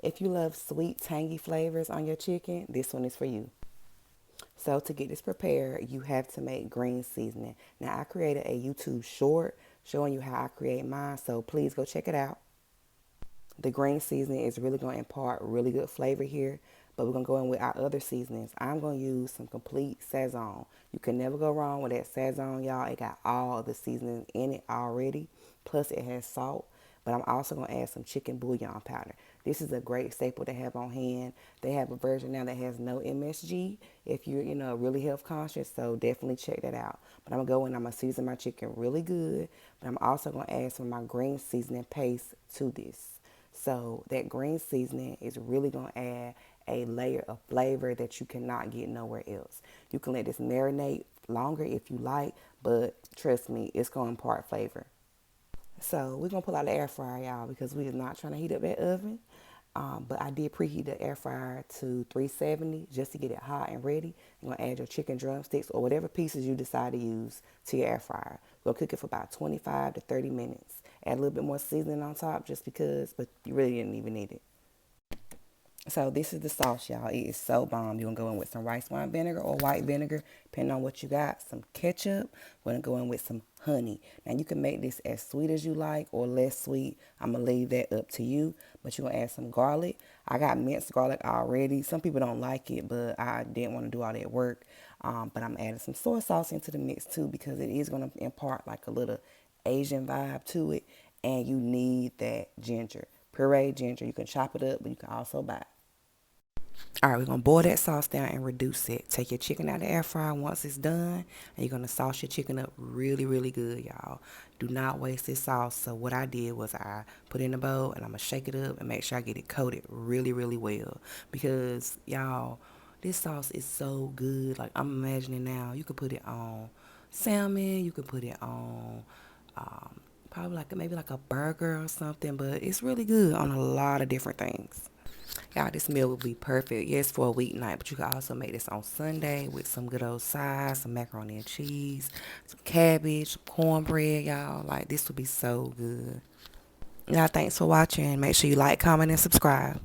If you love sweet, tangy flavors on your chicken, this one is for you. So to get this prepared, you have to make green seasoning. Now I created a YouTube short showing you how I create mine, so please go check it out. The green seasoning is really going to impart really good flavor here, but we're going to go in with our other seasonings. I'm going to use some complete Sazon. You can never go wrong with that Sazon, y'all. It got all of the seasonings in it already, plus it has salt. But I'm also going to add some chicken bouillon powder. This is a great staple to have on hand. They have a version now that has no MSG if you're, really health conscious, so definitely check that out. But I'm going to go in, I'm going to season my chicken really good, but I'm also going to add some of my green seasoning paste to this. So that green seasoning is really going to add a layer of flavor that you cannot get nowhere else. You can let this marinate longer if you like, but trust me, it's going to impart flavor. So we're going to pull out the air fryer, y'all, because we are not trying to heat up that oven. But I did preheat the air fryer to 370 just to get it hot and ready. You're going to add your chicken drumsticks or whatever pieces you decide to use to your air fryer. We'll cook it for about 25 to 30 minutes. Add a little bit more seasoning on top just because, but you really didn't even need it. So this is the sauce, y'all. It is so bomb. You're going to go in with some rice wine vinegar or white vinegar, depending on what you got. Some ketchup. We're going to go in with some honey. Now, you can make this as sweet as you like or less sweet. I'm going to leave that up to you. But you're going to add some garlic. I got minced garlic already. Some people don't like it, but I didn't want to do all that work. But I'm adding some soy sauce into the mix, too, because it is going to impart like a little Asian vibe to it. And you need that ginger. Puree ginger. You can chop it up, but you can also buy it. All right, we're going to boil that sauce down and reduce it. Take your chicken out of the air fryer once it's done, and you're going to sauce your chicken up really, really good, y'all. Do not waste this sauce. So what I did was I put it in a bowl, and I'm going to shake it up and make sure I get it coated really, really well. Because, y'all, this sauce is so good. Like, I'm imagining now, you could put it on salmon. You could put it on probably like maybe like a burger or something. But it's really good on a lot of different things. Y'all, this meal would be perfect, yes, for a weeknight, but you can also make this on Sunday with some good old sides, some macaroni and cheese, some cabbage, some cornbread, y'all. Like, this would be so good. Y'all, thanks for watching. Make sure you like, comment, and subscribe.